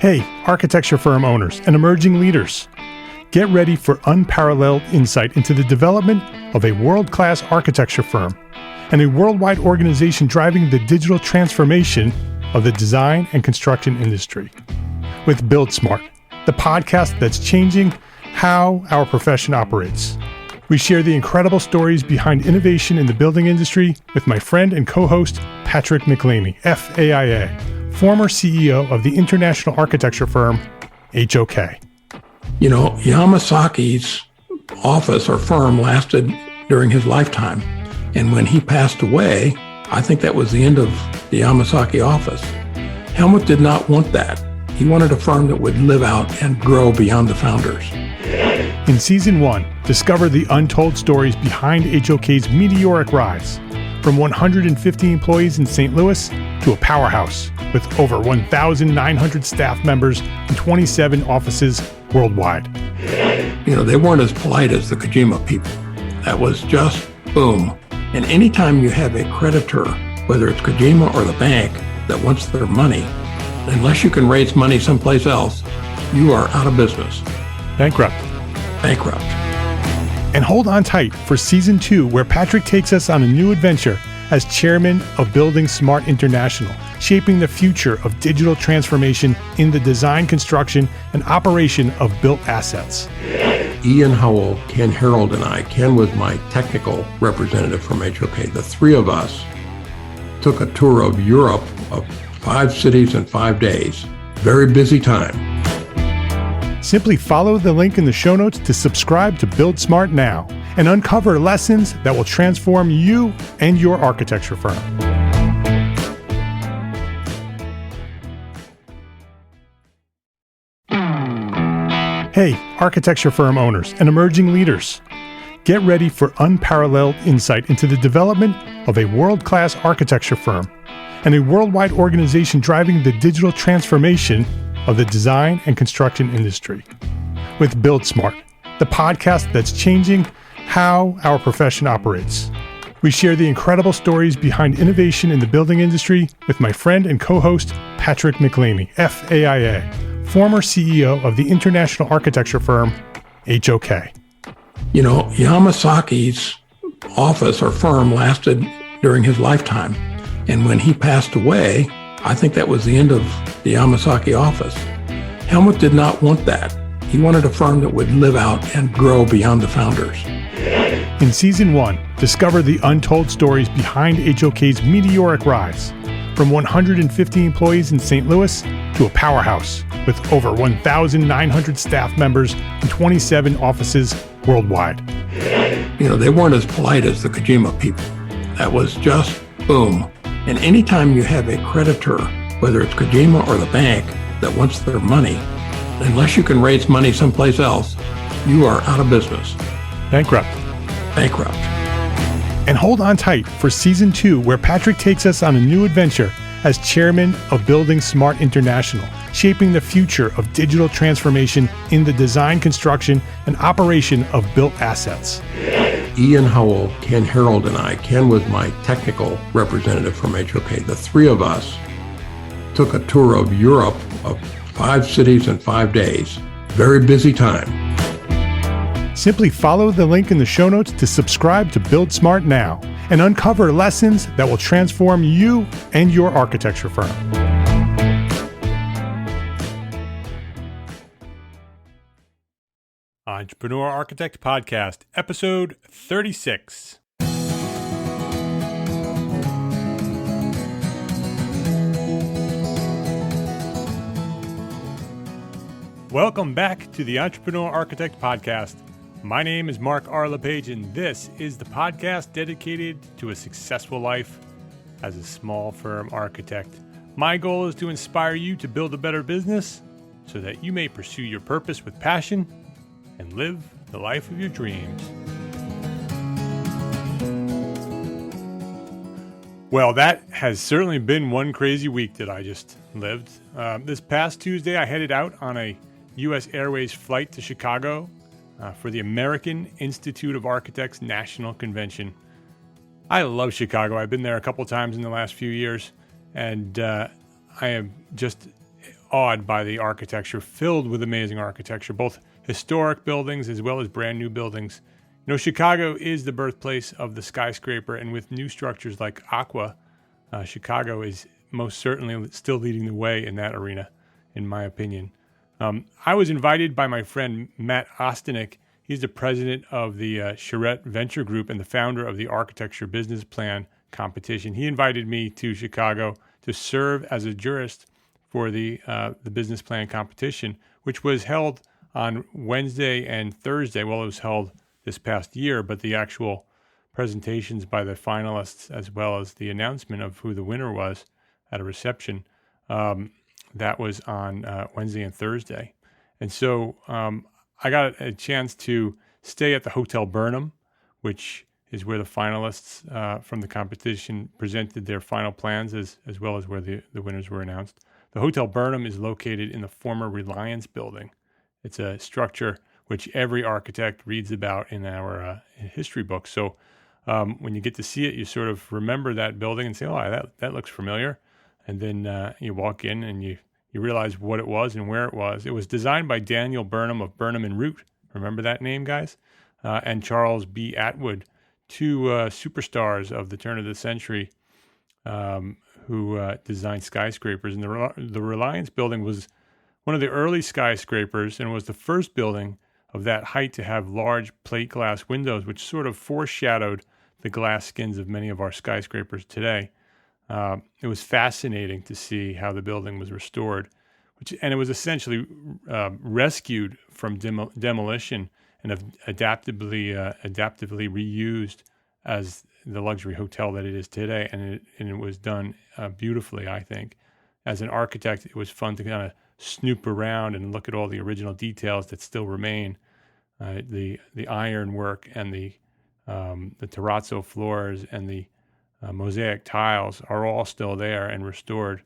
Hey, architecture firm owners and emerging leaders. Get ready for unparalleled insight into the development of a world-class architecture firm and a worldwide organization driving the digital transformation of the design and construction industry. With Build Smart, the podcast that's changing how our profession operates. We share the incredible stories behind innovation in the building industry with my friend and co-host, Patrick McLeamy, FAIA, former CEO of the international architecture firm, HOK. You know, Yamasaki's office or firm lasted during his lifetime. And when he passed away, I think that was the end of the Yamasaki office. Helmut did not want that. He wanted a firm that would live out and grow beyond the founders. In Season 1, discover the untold stories behind HOK's meteoric rise, from 150 employees in St. Louis to a powerhouse with over 1,900 staff members and 27 offices worldwide. You know, they weren't as polite as the Kojima people. That was just boom. And anytime you have a creditor, whether it's Kojima or the bank, that wants their money, unless you can raise money someplace else, you are out of business. Bankrupt. And hold on tight for Season 2, where Patrick takes us on a new adventure as chairman of Building Smart International, shaping the future of digital transformation in the design, construction, and operation of built assets. Ian Howell, Ken Harold, and I, Ken was my technical representative from HOK. The three of us took a tour of Europe of 5 cities in 5 days. Very busy time. Simply follow the link in the show notes to subscribe to Build Smart now and uncover lessons that will transform you and your architecture firm. Hey, architecture firm owners and emerging leaders. Get ready for unparalleled insight into the development of a world-class architecture firm and a worldwide organization driving the digital transformation of the design and construction industry. With Build Smart, the podcast that's changing how our profession operates. We share the incredible stories behind innovation in the building industry with my friend and co-host, Patrick McLeamy, FAIA, former CEO of the international architecture firm, HOK. You know, Yamasaki's office or firm lasted during his lifetime. And when he passed away, I think that was the end of the Yamasaki office. Helmut did not want that. He wanted a firm that would live out and grow beyond the founders. In Season 1, discover the untold stories behind HOK's meteoric rise, from 150 employees in St. Louis to a powerhouse with over 1,900 staff members and 27 offices worldwide. You know, they weren't as polite as the Kojima people. That was just boom. And anytime you have a creditor, whether it's Kojima or the bank, that wants their money, unless you can raise money someplace else, you are out of business. Bankrupt. And hold on tight for Season 2, where Patrick takes us on a new adventure as chairman of Building Smart International, shaping the future of digital transformation in the design, construction, and operation of built assets. Ian Howell, Ken Harold, and I, Ken was my technical representative from HOK. The three of us took a tour of Europe of 5 cities in 5 days. Very busy time. Simply follow the link in the show notes to subscribe to Build Smart now and uncover lessons that will transform you and your architecture firm. Entrepreneur Architect Podcast, Episode 36. Welcome back to the Entrepreneur Architect Podcast. My name is Mark R. LePage, and this is the podcast dedicated to a successful life as a small firm architect. My goal is to inspire you to build a better business so that you may pursue your purpose with passion and live the life of your dreams. Well, that has certainly been one crazy week that I just lived. This past Tuesday, I headed out on a U.S. Airways flight to Chicago for the American Institute of Architects National Convention. I love Chicago. I've been there a couple times in the last few years, and I am just awed by the architecture, filled with amazing architecture, both historic buildings as well as brand new buildings. You know, Chicago is the birthplace of the skyscraper, and with new structures like Aqua, Chicago is most certainly still leading the way in that arena, in my opinion. I was invited by my friend Matt Ostanek. He's the president of the Charette Venture Group and the founder of the Architecture Business Plan competition. He invited me to Chicago to serve as a jurist for the business plan competition, which was held on Wednesday and Thursday. Well, it was held this past year, but the actual presentations by the finalists, as well as the announcement of who the winner was at a reception, that was on Wednesday and Thursday. And so I got a chance to stay at the Hotel Burnham, which is where the finalists from the competition presented their final plans, as well as where the winners were announced. The Hotel Burnham is located in the former Reliance building. It's a structure which every architect reads about in our history books. So when you get to see it, you sort of remember that building and say, oh, that looks familiar. And then you walk in and you realize what it was and where it was. It was designed by Daniel Burnham of Burnham and Root. Remember that name, guys? And Charles B. Atwood, two superstars of the turn of the century who designed skyscrapers. And the Reliance building was one of the early skyscrapers and was the first building of that height to have large plate glass windows, which sort of foreshadowed the glass skins of many of our skyscrapers today. It was fascinating to see how the building was restored, and it was essentially rescued from demolition and adaptively reused as the luxury hotel that it is today. And it was done beautifully, I think. As an architect, it was fun to kind of snoop around and look at all the original details that still remain. The iron work and the terrazzo floors and the mosaic tiles are all still there and restored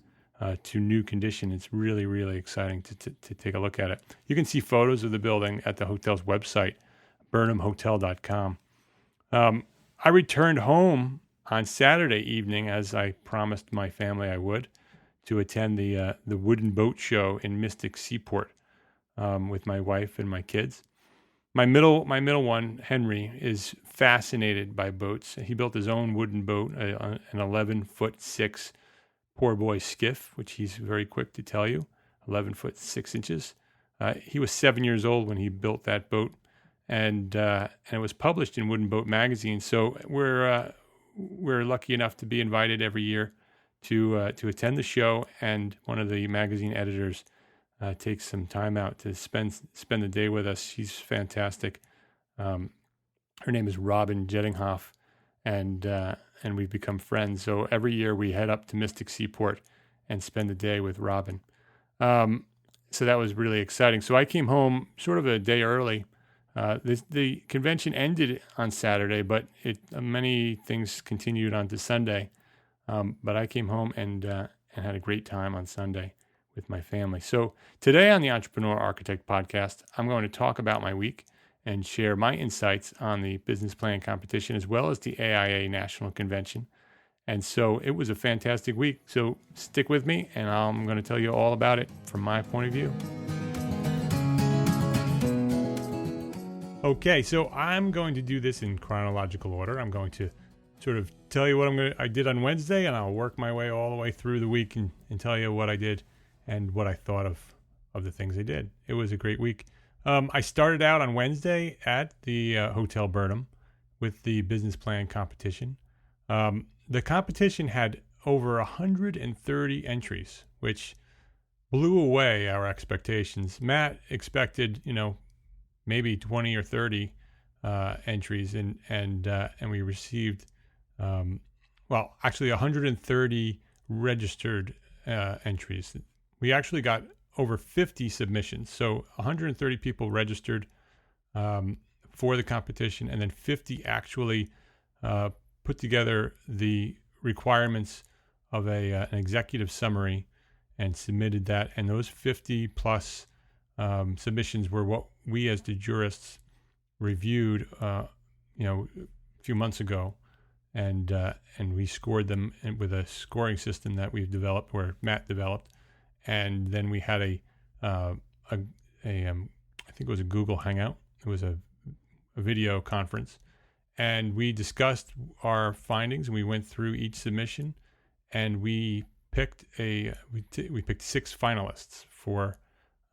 to new condition. It's really, really exciting to take a look at it. You can see photos of the building at the hotel's website, burnhamhotel.com. I returned home on Saturday evening, as I promised my family I would, to attend the wooden boat show in Mystic Seaport with my wife and my kids. My middle one, Henry, is fascinated by boats. He built his own wooden boat, an 11'6" poor boy skiff, which he's very quick to tell you, 11'6". He was 7 years old when he built that boat, and it was published in Wooden Boat magazine. So we're lucky enough to be invited every year to attend the show, and one of the magazine editors takes some time out to spend the day with us. She's fantastic. Her name is Robin Jettinghoff, and we've become friends. So every year we head up to Mystic Seaport and spend the day with Robin. So that was really exciting. So I came home sort of a day early. The convention ended on Saturday, but many things continued on to Sunday. But I came home and had a great time on Sunday with my family. So today on the Entrepreneur Architect Podcast, I'm going to talk about my week and share my insights on the business plan competition as well as the AIA National Convention. And so it was a fantastic week. So stick with me, and I'm going to tell you all about it from my point of view. Okay, so I'm going to do this in chronological order. I'm going to sort of tell you what I did on Wednesday, and I'll work my way all the way through the week and tell you what I did and what I thought of the things I did. It was a great week. I started out on Wednesday at the Hotel Burnham with the business plan competition. The competition had over 130 entries, which blew away our expectations. Matt expected, maybe 20 or 30 entries, and we received, actually 130 registered entries. We actually got over 50 submissions. So 130 people registered for the competition, and then 50 actually put together the requirements of an executive summary and submitted that. And those 50 plus submissions were what we as the jurists reviewed, a few months ago, and we scored them with a scoring system that we've developed, where Matt developed, and then we had I think it was a Google Hangout. It was a video conference, and we discussed our findings, and we went through each submission, and we picked we picked 6 finalists for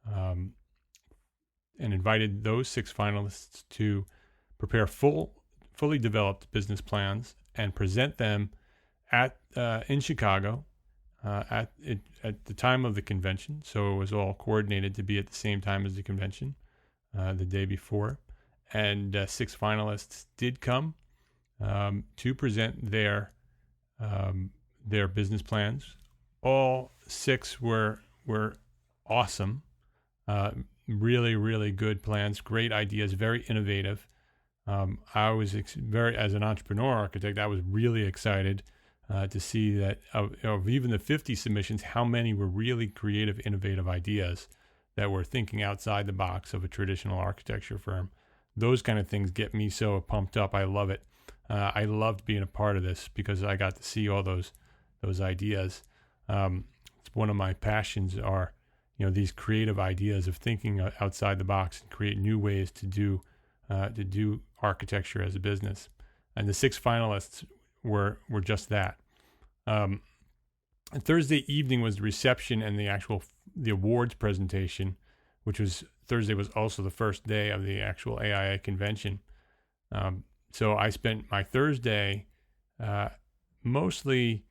and invited those 6 finalists to prepare fully developed business plans and present them in Chicago at the time of the convention. So it was all coordinated to be at the same time as the convention the day before. And 6 finalists did come to present their business plans. All 6 were awesome. Really, really good plans, great ideas, very innovative. I was as an entrepreneur architect, I was really excited to see that of even the 50 submissions, how many were really creative, innovative ideas that were thinking outside the box of a traditional architecture firm. Those kind of things get me so pumped up. I love it. I loved being a part of this because I got to see all those ideas. It's one of my passions are, these creative ideas of thinking outside the box and create new ways to do architecture as a business. And the 6 finalists were just that. And Thursday evening was the reception and the awards presentation, which was Thursday was also the first day of the actual AIA convention. So I spent my Thursday mostly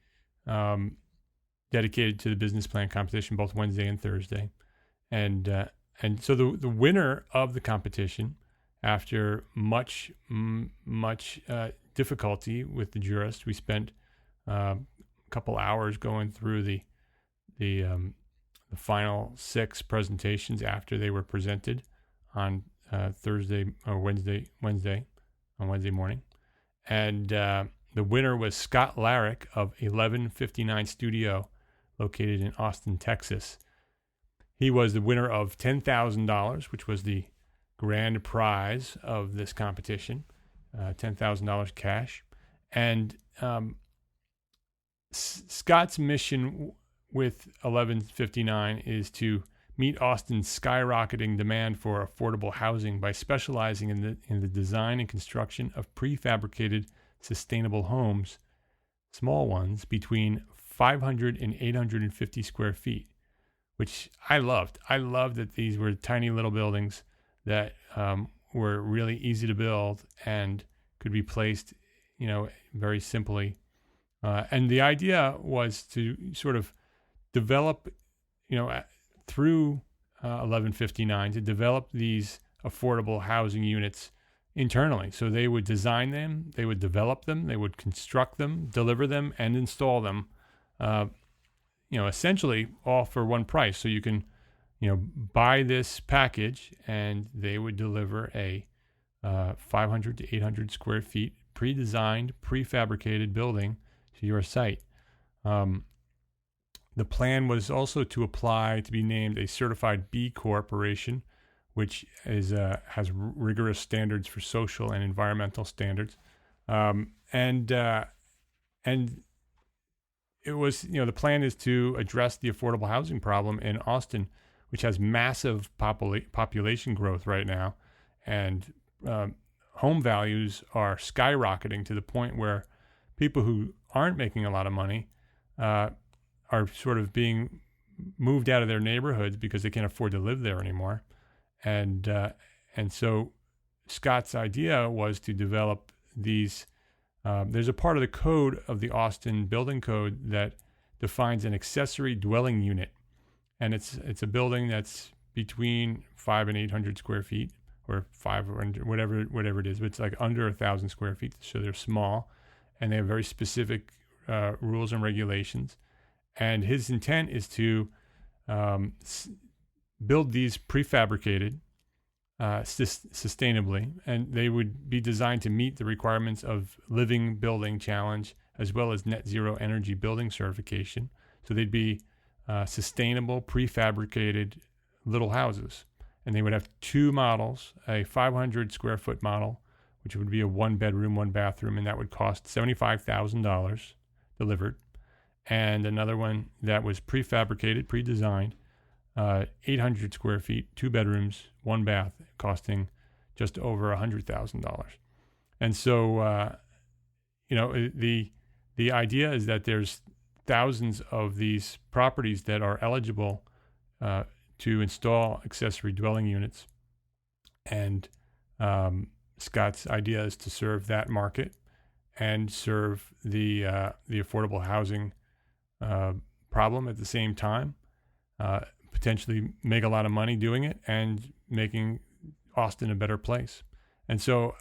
dedicated to the business plan competition, both Wednesday and Thursday. And so the winner of the competition, after much difficulty with the jurists, we spent a couple hours going through the final 6 presentations after they were presented on Thursday or Wednesday morning. And the winner was Scott Larrick of 1159 Studio, located in Austin, Texas. He was the winner of $10,000, which was the grand prize of this competition, $10,000 cash. And Scott's mission with 1159 is to meet Austin's skyrocketing demand for affordable housing by specializing in the design and construction of prefabricated sustainable homes, small ones between 500 and 850 square feet, which I loved. I loved that these were tiny little buildings that were really easy to build and could be placed, very simply. And the idea was to sort of develop, through 1159, to develop these affordable housing units internally. So they would design them, they would develop them, they would construct them, deliver them, and install them, essentially all for one price. So you can, buy this package and they would deliver a 500 to 800 square feet pre-designed, prefabricated building to your site. The plan was also to apply to be named a certified B Corporation, which is has rigorous standards for social and environmental standards, and it was the plan is to address the affordable housing problem in Austin, which has massive population growth right now, and home values are skyrocketing to the point where people who aren't making a lot of money are sort of being moved out of their neighborhoods because they can't afford to live there anymore. And so Scott's idea was to develop these. There's a part of the code of the Austin Building Code that defines an accessory dwelling unit, and it's a building that's between 500 and 800 square feet, or 500, whatever it is. But it's like under 1,000 square feet, so they're small, and they have very specific rules and regulations. And his intent is to build these prefabricated sustainably, and they would be designed to meet the requirements of Living Building Challenge as well as Net Zero Energy Building Certification. So they'd be sustainable prefabricated little houses, and they would have 2 models: a 500 square foot model, which would be a 1 bedroom, 1 bathroom, and that would cost $75,000 delivered, and another one that was prefabricated, pre-designed, 800 square feet, 2 bedrooms, 1 bath, costing just over $100,000. And so, the idea is that there's thousands of these properties that are eligible to install accessory dwelling units. And Scott's idea is to serve that market and serve the affordable housing problem at the same time, potentially make a lot of money doing it and making Austin a better place. And so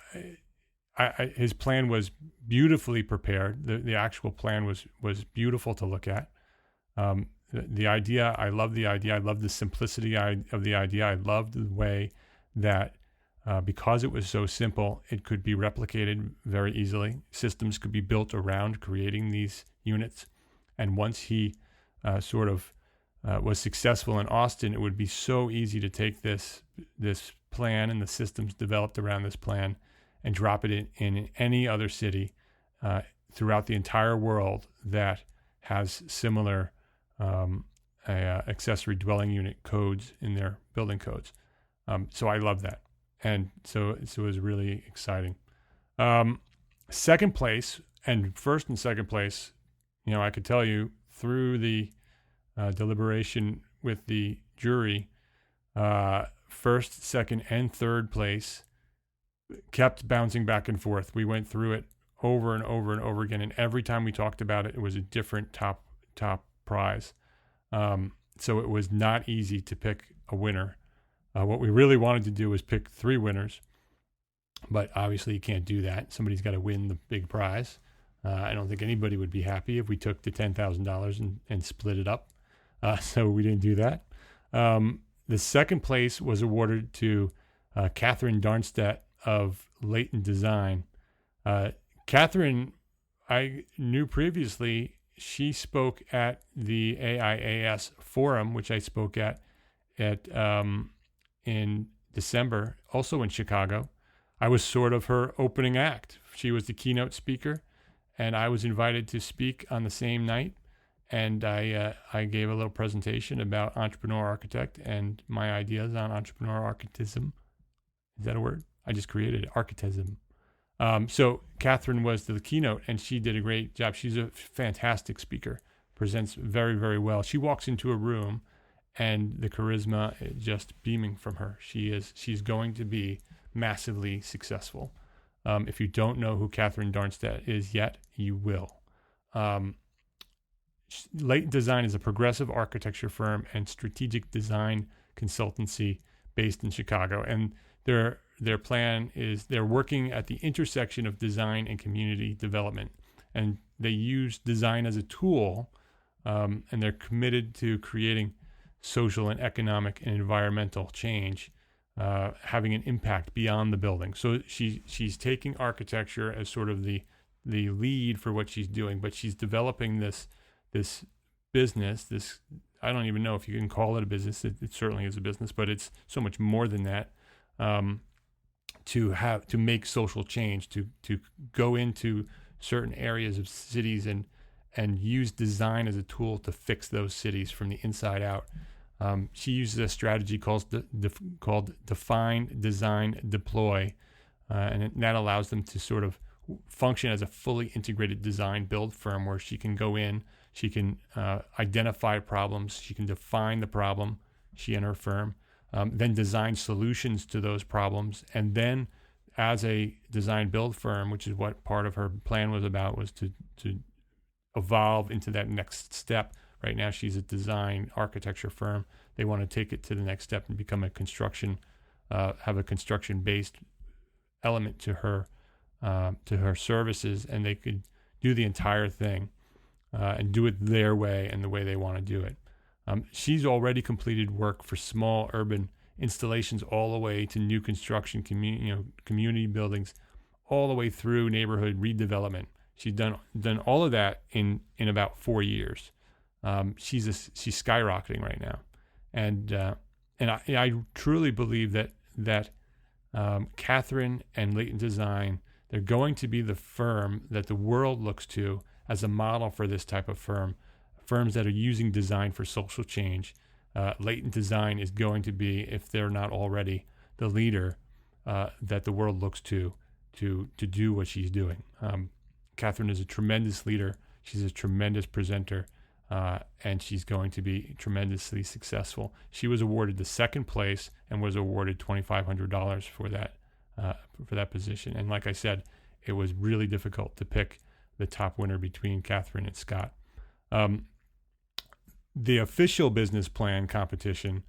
his plan was beautifully prepared. The actual plan was beautiful to look at. The idea, I love the idea. I love the simplicity of the idea. I loved the way that because it was so simple, it could be replicated very easily. Systems could be built around creating these units. And once he was successful in Austin, it would be so easy to take this plan and the systems developed around this plan and drop it in any other city throughout the entire world that has similar accessory dwelling unit codes in their building codes. So I love that. And so it was really exciting. Second place, and first and second place, I could tell you through the deliberation with the jury, first, second, and third place kept bouncing back and forth. We went through it over and over and over again, and every time we talked about it, it was a different top prize. So it was not easy to pick a winner. What we really wanted to do was pick 3 winners, but obviously you can't do that. Somebody's got to win the big prize. I don't think anybody would be happy if we took the $10,000 and split it up. So we didn't do that. The second place was awarded to Catherine Darnstedt of Leighton Design. Catherine, I knew previously. She spoke at the AIAS forum, which I spoke at in December, also in Chicago. I was sort of her opening act. She was the keynote speaker, and I was invited to speak on the same night. And I gave a little presentation about entrepreneur architect and my ideas on entrepreneur architism. Is that a word? I just created it, architism. So Catherine was the keynote, and she did a great job. She's a fantastic speaker, presents very, very well. She walks into a room, and the charisma is just beaming from her. She's going to be massively successful. If you don't know who Catherine Darnstedt is yet, you will. Leighton Design is a progressive architecture firm and strategic design consultancy based in Chicago. And their plan is they're working at the intersection of design and community development. And they use design as a tool, and they're committed to creating social and economic and environmental change, having an impact beyond the building. So she's taking architecture as sort of the lead for what she's doing, but she's developing this business, I don't even know if you can call it a business. It certainly is a business, but it's so much more than that. To make social change, to go into certain areas of cities and use design as a tool to fix those cities from the inside out. She uses a strategy called define, design, deploy, and that allows them to sort of function as a fully integrated design build firm where she can go in, she can identify problems, she can define the problem, she and her firm, then design solutions to those problems, and then as a design build firm, which is what part of her plan was about, was to evolve into that next step. Right now she's a design architecture firm. They want to take it to the next step and become a construction, have a construction-based element to her services, and they could do the entire thing and do it their way and the way they want to do it. She's already completed work for small urban installations all the way to new construction, community buildings, all the way through neighborhood redevelopment. She's done all of that in about 4 years. She's skyrocketing right now, and I truly believe that Catherine and Leighton Design, they're going to be the firm that the world looks to as a model for this type of firm. firms that are using design for social change. Latent design is going to be, if they're not already, the leader that the world looks to do what she's doing. Catherine is a tremendous leader. She's a tremendous presenter, and she's going to be tremendously successful. She was awarded the second place and was awarded $2,500 for that position. And like I said, it was really difficult to pick the top winner between Catherine and Scott. The official business plan competition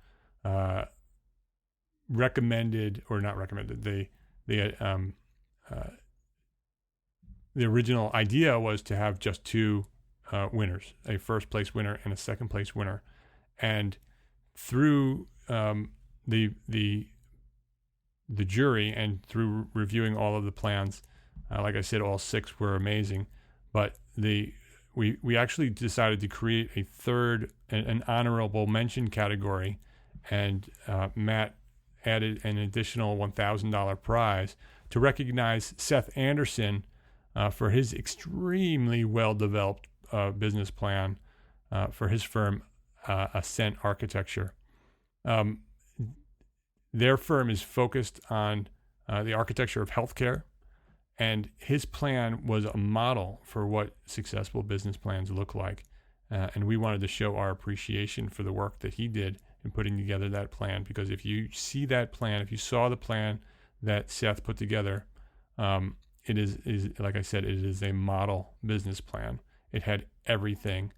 recommended, or not recommended, the original idea was to have just two winners, a first place winner and a second place winner. And through the jury and through reviewing all of the plans, like I said, all six were amazing. But we actually decided to create a third, an honorable mention category, and Matt added an additional $1,000 prize to recognize Seth Anderson for his extremely well-developed business plan for his firm, Ascent Architecture. Their firm is focused on the architecture of healthcare, and his plan was a model for what successful business plans look like. And we wanted to show our appreciation for the work that he did in putting together that plan, because if you see that plan, if you saw the plan that Seth put together, it is like I said, it is a model business plan. It had everything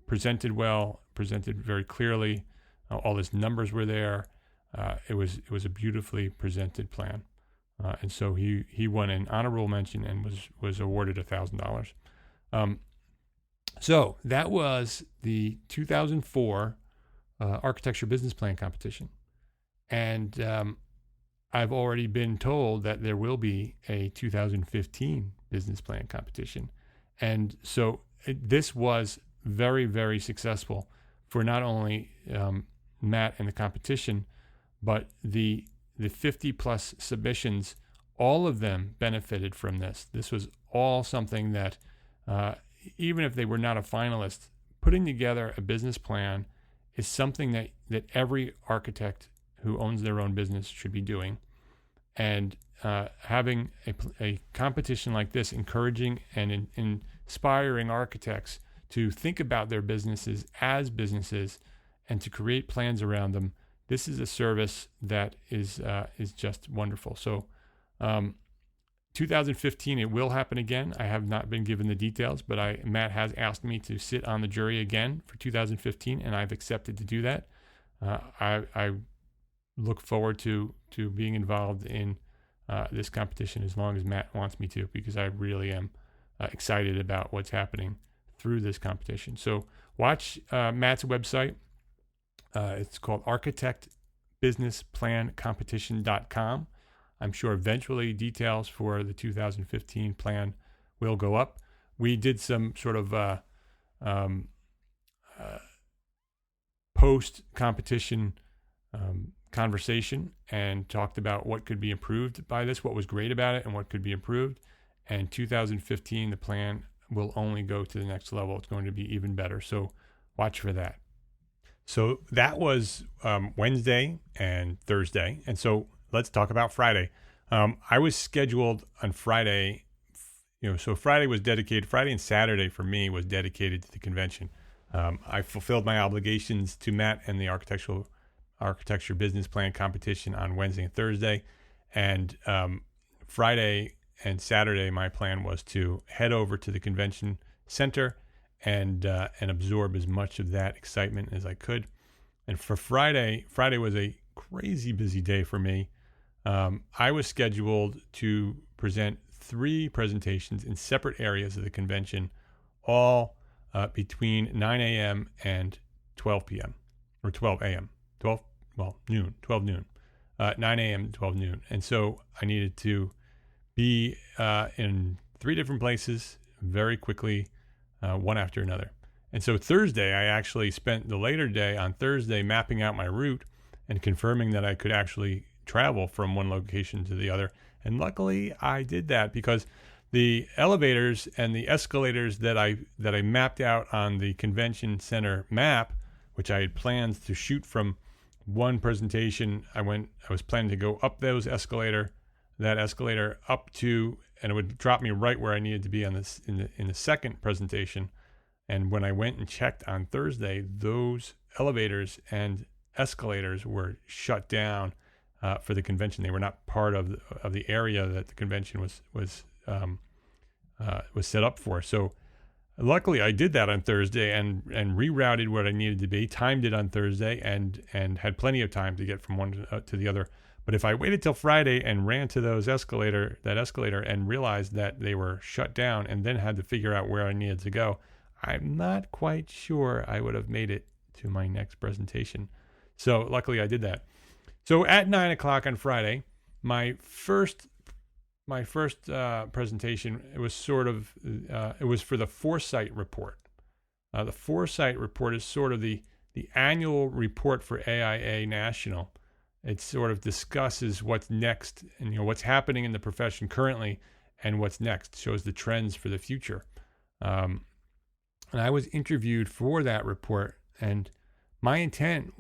presented well, presented very clearly. All his numbers were there. It was a beautifully presented plan, and so he won an honorable mention and was awarded $1,000. So that was the 2004 architecture business plan competition, and I've already been told that there will be a 2015 business plan competition. And so this was very, very successful for not only Matt and the competition, but the 50 plus submissions. All of them benefited from this. This was all something that, even if they were not a finalist, putting together a business plan is something that every architect who owns their own business should be doing. And having a competition like this, encouraging and inspiring architects to think about their businesses as businesses and to create plans around them, this is a service that is just wonderful. So 2015, it will happen again. I have not been given the details, but Matt has asked me to sit on the jury again for 2015, and I've accepted to do that. I look forward to being involved in this competition as long as Matt wants me to, because I really am excited about what's happening through this competition. So watch Matt's website. It's called architectbusinessplancompetition.com. I'm sure eventually details for the 2015 plan will go up. We did some sort of post-competition conversation and talked about what could be improved by this, what was great about it, and what could be improved. And 2015, the plan will only go to the next level. It's going to be even better. So watch for that. So that was Wednesday and Thursday. And so let's talk about Friday. I was scheduled on Friday, so Friday and Saturday for me was dedicated to the convention. I fulfilled my obligations to Matt and the architecture business plan competition on Wednesday and Thursday. And Friday and Saturday, my plan was to head over to the convention center and absorb as much of that excitement as I could. And for Friday was a crazy busy day for me. I was scheduled to present 3 presentations in separate areas of the convention, all between 9 a.m. and 12 p.m. or 12 a.m. 12 noon, 9 a.m. to 12 noon. And so I needed to be in 3 different places very quickly, one after another. And so Thursday, I actually spent the later day on Thursday mapping out my route and confirming that I could actually travel from one location to the other. And luckily I did that, because the elevators and the escalators that I mapped out on the convention center map, which I had planned to shoot from one presentation. I was planning to go up that escalator up to, and it would drop me right where I needed to be on this in the second presentation. And when I went and checked on Thursday, those elevators and escalators were shut down for the convention. They were not part of the area that the convention was set up for. So luckily I did that on Thursday and rerouted what I needed to be, timed it on Thursday, and had plenty of time to get from one to the other. But if I waited till Friday and ran to that escalator and realized that they were shut down and then had to figure out where I needed to go, I'm not quite sure I would have made it to my next presentation. So luckily I did that. So at 9 o'clock on Friday, my first presentation, it was it was for the Foresight Report. The Foresight Report is sort of the annual report for AIA National. It sort of discusses what's next and what's happening in the profession currently and what's next. Shows the trends for the future. And I was interviewed for that report, and my intent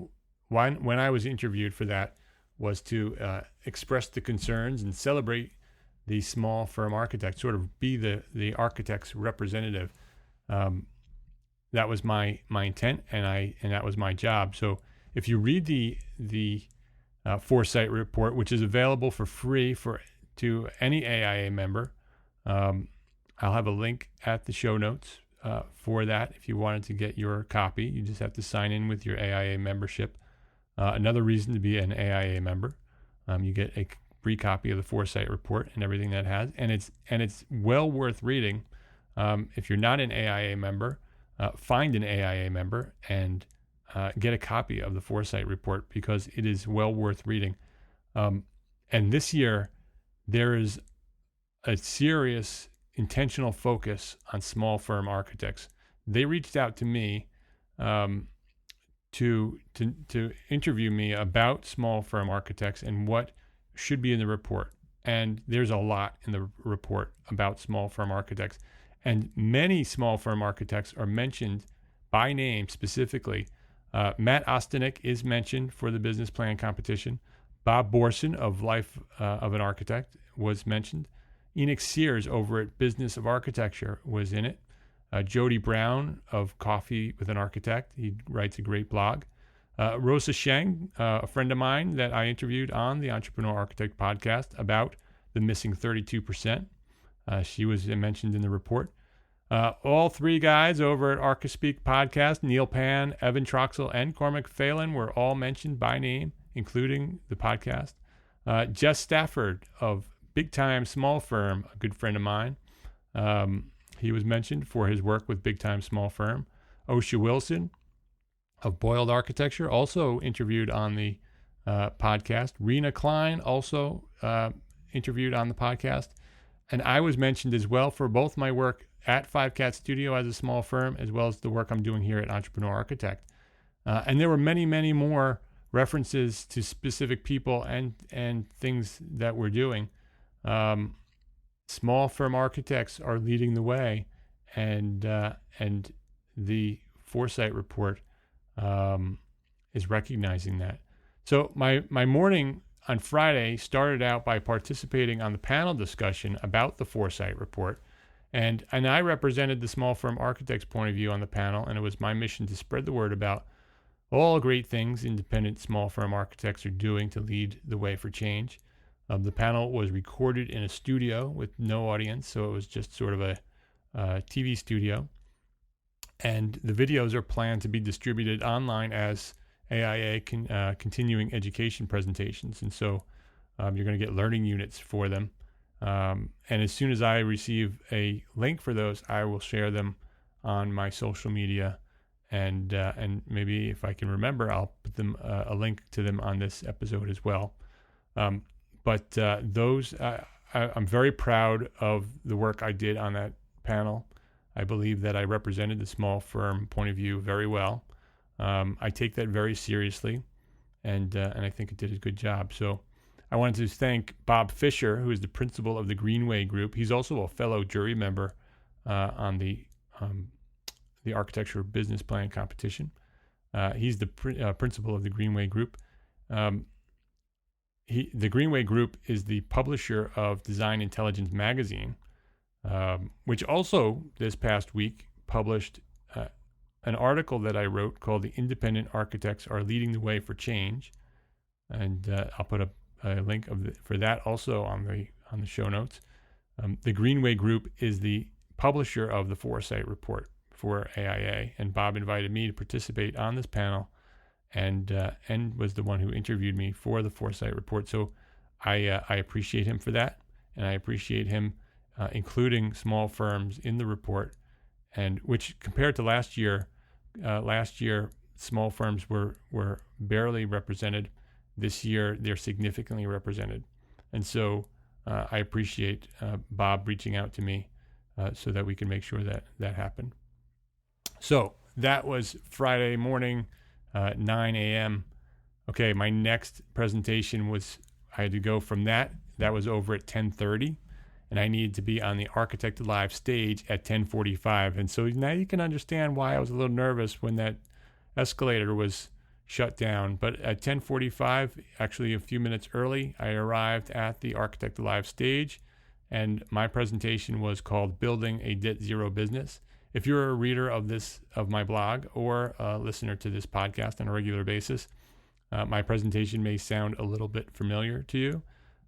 when I was interviewed for that was to express the concerns and celebrate the small firm architect, sort of be the architect's representative. That was my intent, and that was my job. So if you read the Foresight Report, which is available for free to any AIA member, I'll have a link at the show notes for that. If you wanted to get your copy, you just have to sign in with your AIA membership. Another reason to be an AIA member, you get a free copy of the Foresight Report and everything that it has, and it's well worth reading. If you're not an AIA member, find an AIA member and get a copy of the Foresight Report, because it is well worth reading. And this year, there is a serious intentional focus on small firm architects. They reached out to me to interview me about small firm architects and what should be in the report. And there's a lot in the report about small firm architects. And many small firm architects are mentioned by name specifically. Matt Ostanek is mentioned for the business plan competition. Bob Borson of Life of an Architect was mentioned. Enoch Sears over at Business of Architecture was in it. Jody Brown of Coffee with an Architect. He writes a great blog. Rosa Sheng, a friend of mine that I interviewed on the Entrepreneur Architect podcast about the missing 32%. She was mentioned in the report. All three guys over at Archispeak podcast, Neil Pan, Evan Troxel, and Cormac Phelan, were all mentioned by name, including the podcast. Jess Stafford of Big Time Small Firm, a good friend of mine. He was mentioned for his work with Big Time Small Firm. Osha Wilson of Boiled Architecture, also interviewed on the podcast. Rena Klein, also interviewed on the podcast. And I was mentioned as well for both my work at Five Cat Studio as a small firm, as well as the work I'm doing here at Entrepreneur Architect. And there were many, many more references to specific people and things that we're doing. Small firm architects are leading the way, and the Foresight Report is recognizing that. So my morning on Friday started out by participating on the panel discussion about the Foresight Report, and I represented the small firm architect's point of view on the panel, and it was my mission to spread the word about all great things independent small firm architects are doing to lead the way for change. The panel was recorded in a studio with no audience, so it was just sort of a TV studio. And the videos are planned to be distributed online as AIA continuing education presentations. And so you're going to get learning units for them. And as soon as I receive a link for those, I will share them on my social media. And maybe if I can remember, I'll put them a link to them on this episode as well. But those, I'm very proud of the work I did on that panel. I believe that I represented the small firm point of view very well. I take that very seriously, and I think it did a good job. So I wanted to thank Bob Fisher, who is the principal of the Greenway Group. He's also a fellow jury member on the Architecture Business Plan competition. He's the principal of the Greenway Group. The Greenway Group is the publisher of Design Intelligence magazine, which also this past week published an article that I wrote called "The Independent Architects Are Leading the Way for Change," and I'll put a link for that also on the show notes. The Greenway Group is the publisher of the Foresight Report for AIA, and Bob invited me to participate on this panel, and was the one who interviewed me for the Foresight Report. So I appreciate him for that, and I appreciate him including small firms in the report, and which compared to last year small firms were barely represented. This year they're significantly represented, and so I appreciate Bob reaching out to me so that we can make sure that happened. So that was Friday morning, 9 a.m. Okay, my next presentation I had to go from that. That was over at 10:30, and I needed to be on the Architect Live stage at 10:45. And so now you can understand why I was a little nervous when that escalator was shut down. But at 10:45, actually a few minutes early, I arrived at the Architect Live stage, and my presentation was called Building a Debt Zero Business. If you're a reader of my blog or a listener to this podcast on a regular basis, my presentation may sound a little bit familiar to you.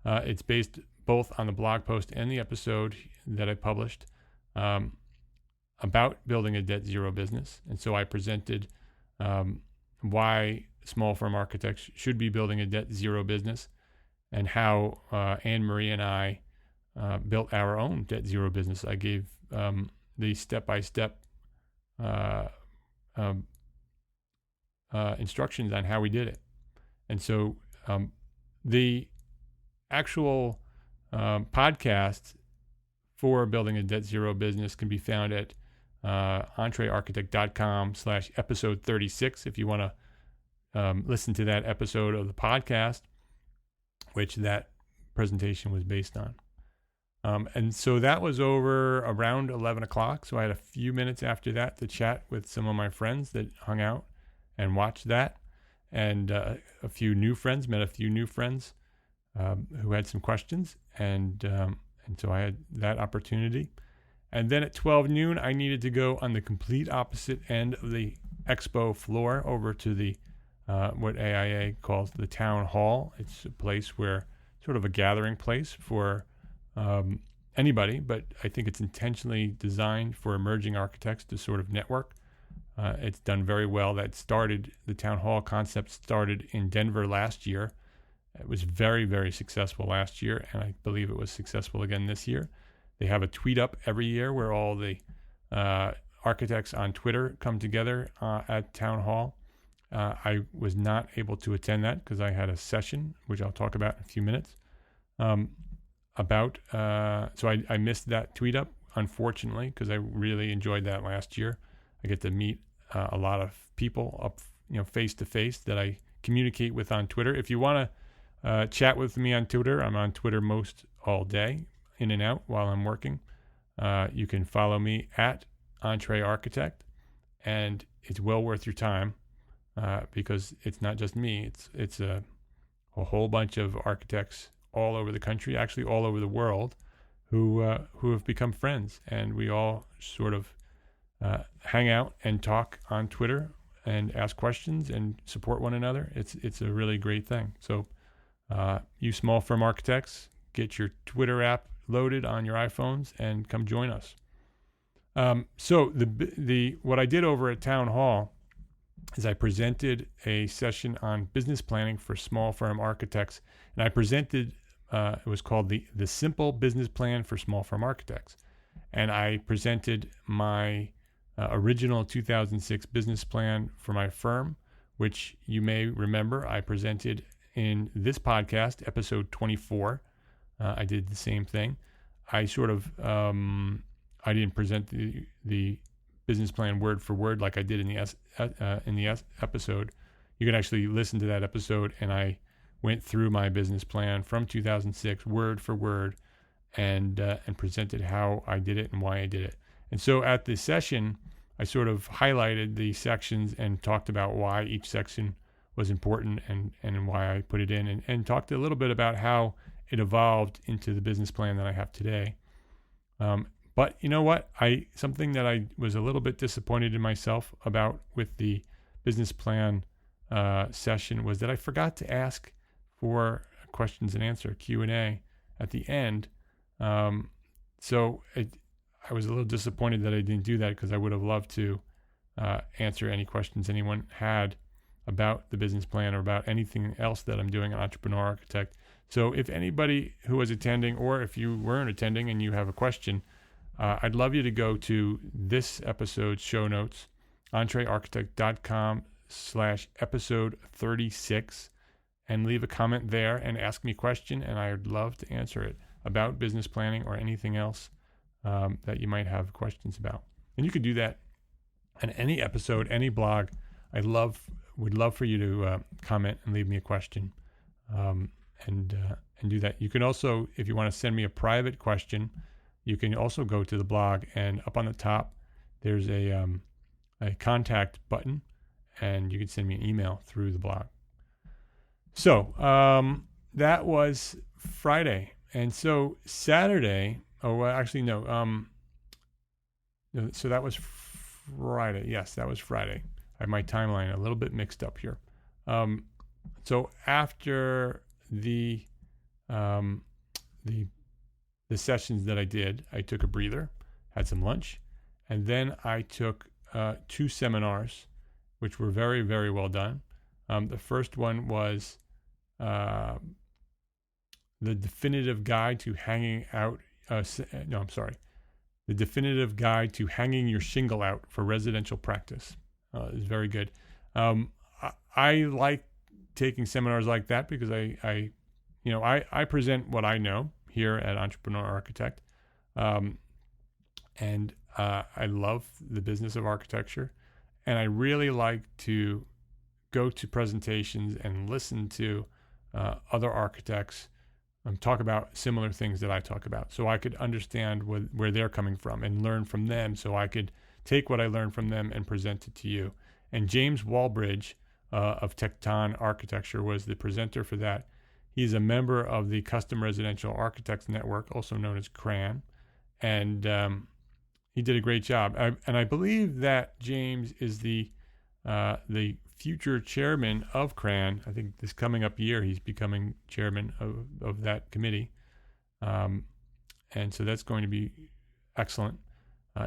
It's based both on the blog post and the episode that I published about building a debt zero business. And so I presented why small firm architects should be building a debt zero business, and how Anne Marie and I built our own debt zero business. I gave the step-by-step instructions on how we did it. And so the actual podcast for building a debt zero business can be found at entrearchitect.com/episode 36 if you want to listen to that episode of the podcast, which that presentation was based on. And so that was over around 11 o'clock. So I had a few minutes after that to chat with some of my friends that hung out and watched that. And met a few new friends who had some questions. And so I had that opportunity. And then at 12 noon, I needed to go on the complete opposite end of the expo floor over to the what AIA calls the town hall. It's a place where sort of a gathering place for anybody, but I think it's intentionally designed for emerging architects to sort of network. It's done very well. The town hall concept started in Denver last year. It was very, very successful last year, and I believe it was successful again this year. They have a tweet up every year where all the architects on Twitter come together at town hall. I was not able to attend that because I had a session, which I'll talk about in a few minutes. So I missed that tweet up, unfortunately, because I really enjoyed that last year. I get to meet a lot of people up, face to face that I communicate with on Twitter. If you want to chat with me on Twitter, I'm on Twitter most all day, in and out while I'm working. You can follow me at EntreArchitect, and it's well worth your time because it's not just me. It's a whole bunch of architects all over the country, actually all over the world, who have become friends, and we all sort of hang out and talk on Twitter and ask questions and support one another. It's a really great thing. So you small firm architects, get your Twitter app loaded on your iPhones and come join us. So what I did over at Town Hall is I presented a session on business planning for small firm architects, and I presented it was called the Simple Business Plan for Small Firm Architects, and I presented my original 2006 business plan for my firm, which you may remember I presented in this podcast, episode 24. I did the same thing. I sort of I didn't present the business plan word for word like I did in the episode. You can actually listen to that episode, and I went through my business plan from 2006 word for word and presented how I did it and why I did it. And so at the session, I sort of highlighted the sections and talked about why each section was important and why I put it in, and talked a little bit about how it evolved into the business plan that I have today. But you know what? Something that I was a little bit disappointed in myself about with the business plan session was that I forgot to ask for questions and answer, Q&A, at the end. So I was a little disappointed that I didn't do that, because I would have loved to answer any questions anyone had about the business plan or about anything else that I'm doing at Entrepreneur Architect. So if anybody who was attending, or if you weren't attending and you have a question, I'd love you to go to this episode's show notes, entrearchitect.com/episode 36, and leave a comment there and ask me a question, and I would love to answer it about business planning or anything else that you might have questions about. And you could do that on any episode, any blog. Would love for you to comment and leave me a question, and do that. You can also, if you want to send me a private question, you can also go to the blog, and up on the top there's a contact button, and you can send me an email through the blog. So that was Friday, and so Saturday. Oh, well, actually, no. So that was Friday. Yes, that was Friday. I have my timeline a little bit mixed up here. So after the sessions that I did, I took a breather, had some lunch, and then I took 2 seminars, which were very, very well done. The first one was the definitive guide to hanging out. The definitive guide to hanging your shingle out for residential practice. Is very good. I like taking seminars like that because I present what I know here at Entrepreneur Architect, and I love the business of architecture, and I really like to go to presentations and listen to other architects talk about similar things that I talk about, so I could understand where they're coming from and learn from them, so I could take what I learned from them and present it to you. And James Walbridge of Tecton Architecture was the presenter for that. He's a member of the Custom Residential Architects Network, also known as CRAN, and he did a great job. I believe that James is the future chairman of CRAN. I think this coming up year he's becoming chairman of that committee, and so that's going to be excellent.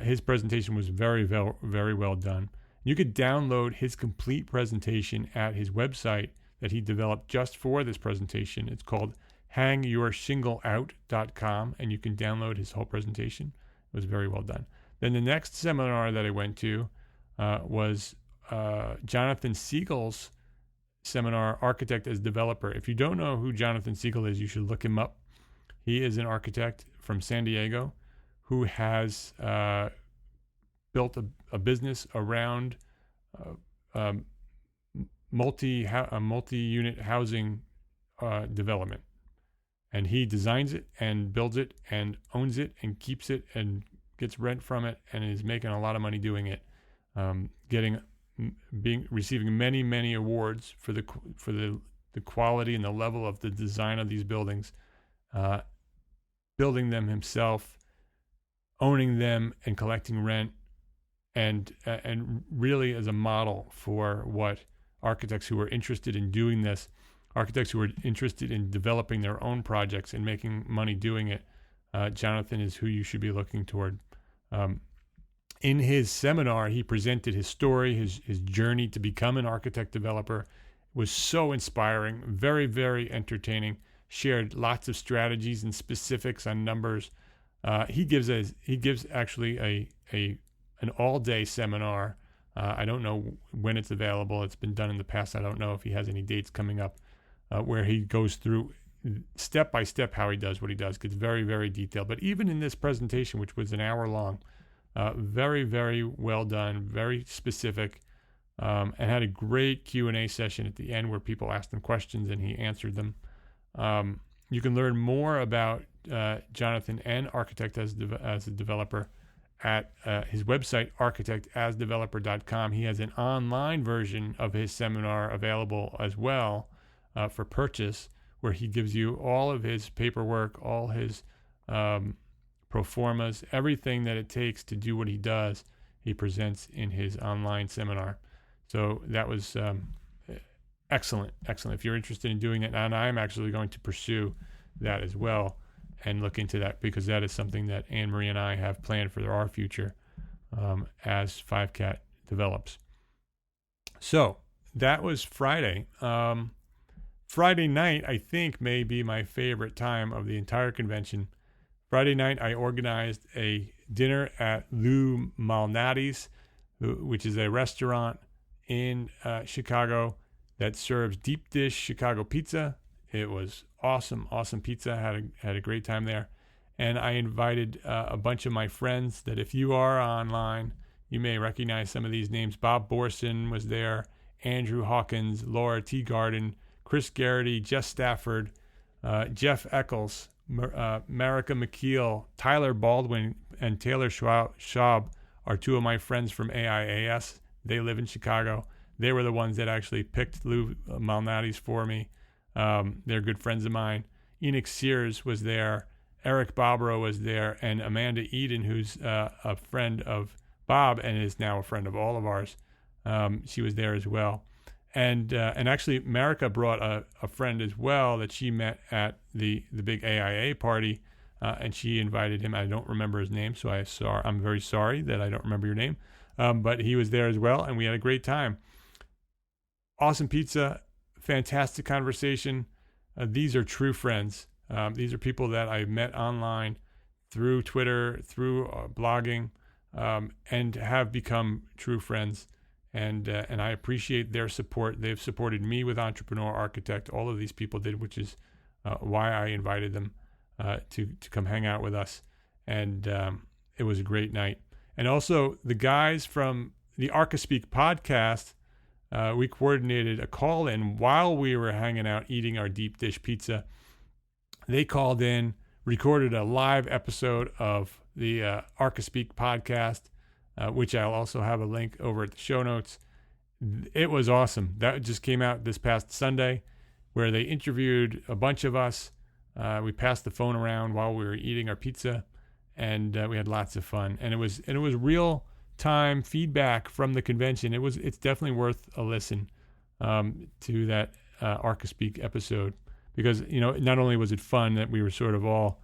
His presentation was very, very well done. You could download his complete presentation at his website that he developed just for this presentation. It's called hangyourshingleout.com, and you can download his whole presentation. It was very well done. Then the next seminar that I went to was Jonathan Siegel's seminar, Architect as Developer. If you don't know who Jonathan Siegel is, you should look him up. He is an architect from San Diego who has built a business around multi-unit housing development. And he designs it and builds it and owns it and keeps it and gets rent from it and is making a lot of money doing it, receiving many awards for the quality and the level of the design of these buildings, building them himself, owning them and collecting rent, and really as a model for what architects who are interested in doing this, architects who are interested in developing their own projects and making money doing it, Jonathan is who you should be looking toward. In his seminar, he presented his story, his journey to become an architect developer. It was so inspiring, very, very entertaining, shared lots of strategies and specifics on numbers. He gives actually an all-day seminar. I don't know when it's available. It's been done in the past. I don't know if he has any dates coming up where he goes through step by step how he does what he does. It's very, very detailed. But even in this presentation, which was an hour long, very, very well done, very specific, and had a great Q&A session at the end where people asked him questions and he answered them. You can learn more about Jonathan and Architect as a developer at his website, architectasdeveloper.com. He has an online version of his seminar available as well for purchase, where he gives you all of his paperwork, all his pro formas, everything that it takes to do what he does, he presents in his online seminar. So that was excellent. If you're interested in doing that, and I'm actually going to pursue that as well and look into that, because that is something that Anne Marie and I have planned for our future as 5Cat develops. So that was Friday. Friday night, I think, may be my favorite time of the entire convention. Friday night, I organized a dinner at Lou Malnati's, which is a restaurant in Chicago that serves deep dish Chicago pizza. It was awesome pizza. Had a great time there. And I invited a bunch of my friends that, if you are online, you may recognize some of these names. Bob Borson was there, Andrew Hawkins, Laura Teagarden, Chris Garrity, Jess Stafford, Jeff Eccles, Marika McKeel, Tyler Baldwin, and Taylor Schwab are two of my friends from AIAS. They live in Chicago. They were the ones that actually picked Lou Malnati's for me. They're good friends of mine. Enoch Sears was there. Eric Bobrow was there. And Amanda Eden, who's a friend of Bob and is now a friend of all of ours. She was there as well. And actually, Marika brought a friend as well that she met at the big AIA party, and she invited him. I don't remember his name, so I'm very sorry that I don't remember your name. But he was there as well, and we had a great time. Awesome pizza, fantastic conversation. These are true friends. These are people that I met online, through Twitter, through blogging, and have become true friends. And I appreciate their support. They've supported me with Entrepreneur Architect. All of these people did, which is why I invited them to come hang out with us. And it was a great night. And also the guys from the ArchiSpeak podcast, we coordinated a call in while we were hanging out eating our deep dish pizza. They called in, recorded a live episode of the ArchiSpeak podcast, which I'll also have a link over at the show notes. It was awesome. That just came out this past Sunday, where they interviewed a bunch of us. We passed the phone around while we were eating our pizza, and we had lots of fun. And it was real time feedback from the convention. It's definitely worth a listen to that ArchiSpeak episode, because not only was it fun that we were sort of all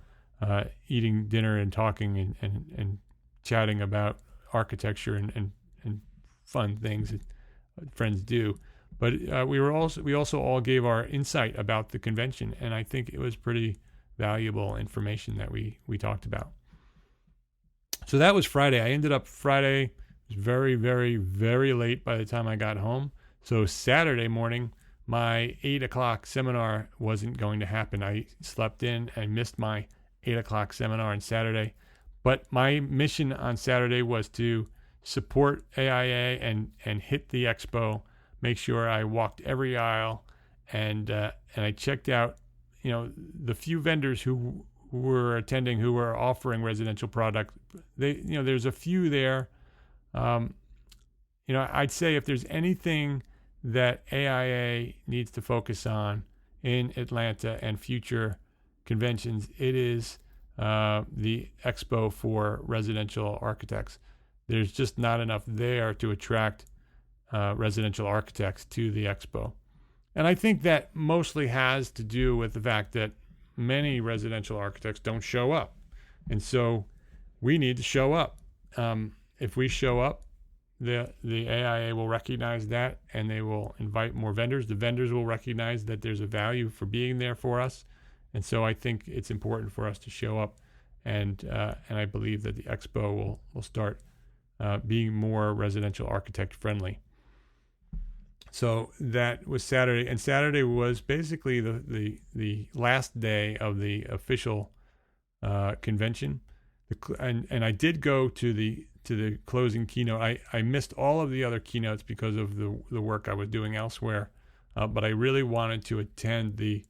eating dinner and talking and chatting about architecture and fun things that friends do, but we also all gave our insight about the convention, and I think it was pretty valuable information that we talked about. So that was Friday. I ended up Friday, it was very, very, very late by the time I got home. So Saturday morning, my 8 o'clock seminar wasn't going to happen. I slept in and missed my 8 o'clock seminar on Saturday. But my mission on Saturday was to support AIA and hit the expo, make sure I walked every aisle, and I checked out, the few vendors who were attending, who were offering residential product. There's a few there. I'd say if there's anything that AIA needs to focus on in Atlanta and future conventions, it is the expo for residential architects. There's just not enough there to attract residential architects to the expo. And I think that mostly has to do with the fact that many residential architects don't show up. And so we need to show up. If we show up, the AIA will recognize that, and they will invite more vendors. The vendors will recognize that there's a value for being there for us. And so I think it's important for us to show up, and I believe that the expo will start being more residential architect friendly. So that was Saturday, and Saturday was basically the last day of the official convention. And I did go to to the closing keynote. I missed all of the other keynotes because of the work I was doing elsewhere, but I really wanted to attend the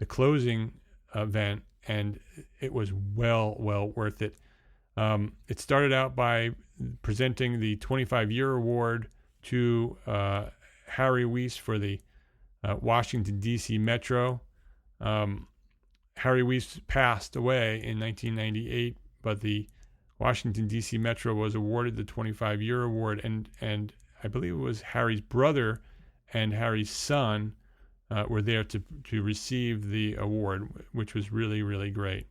closing event, and it was well worth it. It started out by presenting the 25-year award to Harry Weiss for the Washington, D.C. Metro. Harry Weiss passed away in 1998, but the Washington, D.C. Metro was awarded the 25-year award, and I believe it was Harry's brother and Harry's son were there to receive the award, which was really, really great.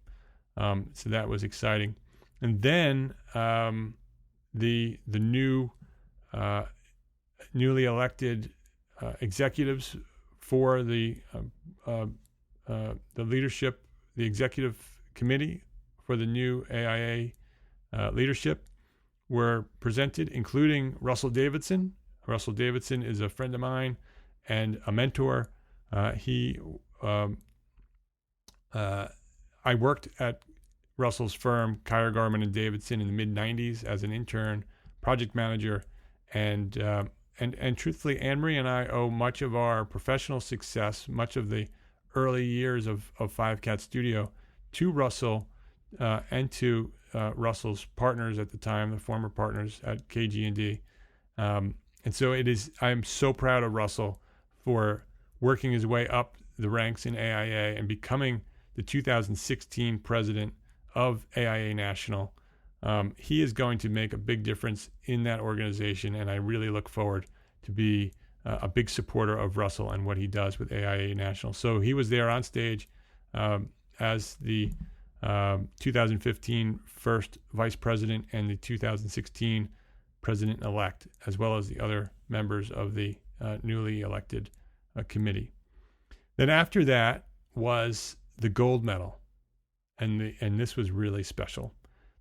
So that was exciting. And then the newly elected executives for the leadership, the executive committee for the new AIA leadership were presented, including Russell Davidson. Russell Davidson is a friend of mine and a mentor. I worked at Russell's firm, Kyer, Garman and Davidson, in the mid-'90s as an intern, project manager, and truthfully, Anne-Marie and I owe much of our professional success, much of the early years of Five Cat Studio, to Russell and to Russell's partners at the time, the former partners at KG&D. And so I'm so proud of Russell for working his way up the ranks in AIA and becoming the 2016 president of AIA National. He is going to make a big difference in that organization, and I really look forward to be a big supporter of Russell and what he does with AIA National. So he was there on stage as the 2015 first vice president and the 2016 president-elect, as well as the other members of the newly elected committee. Then after that was the gold medal, and this was really special.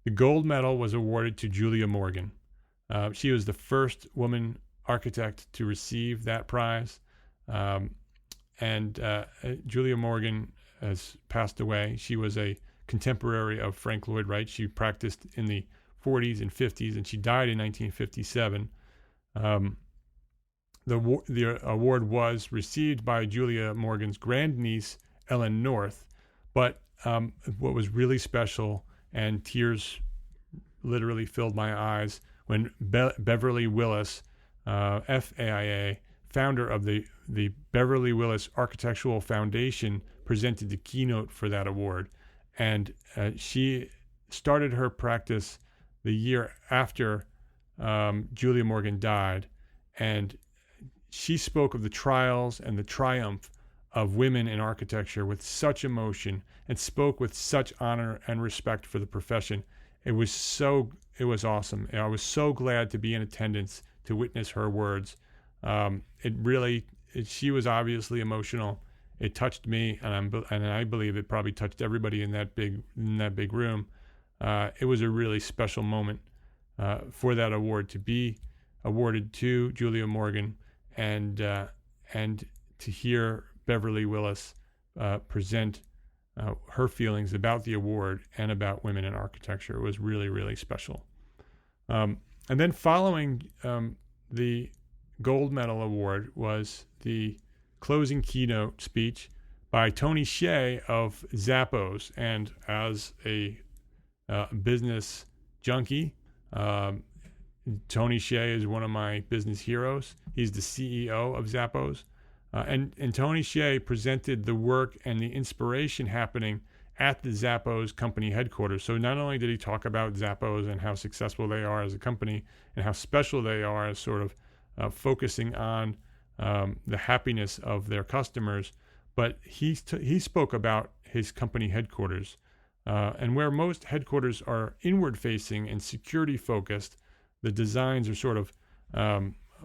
The gold medal was awarded to Julia Morgan. She was the first woman architect to receive that prize, and Julia Morgan has passed away. She was a contemporary of Frank Lloyd Wright. She practiced in the 40s and 50s, and she died in 1957. The award was received by Julia Morgan's grandniece, Ellen North, but what was really special, and tears literally filled my eyes, when Beverly Willis, FAIA, founder of the Beverly Willis Architectural Foundation, presented the keynote for that award. And she started her practice the year after Julia Morgan died, and she spoke of the trials and the triumph of women in architecture with such emotion, and spoke with such honor and respect for the profession. It was awesome. I was so glad to be in attendance to witness her words. She was obviously emotional. It touched me, and I believe it probably touched everybody in that big room. It was a really special moment for that award to be awarded to Julia Morgan, and to hear Beverly Willis present her feelings about the award and about women in architecture. It was really, really special. And then following the gold medal award was the closing keynote speech by Tony Hsieh of Zappos. And as a business junkie, Tony Hsieh is one of my business heroes. He's the CEO of Zappos. And Tony Hsieh presented the work and the inspiration happening at the Zappos company headquarters. So not only did he talk about Zappos and how successful they are as a company and how special they are as sort of focusing on the happiness of their customers, but he spoke about his company headquarters. And where most headquarters are inward-facing and security-focused, the designs are sort of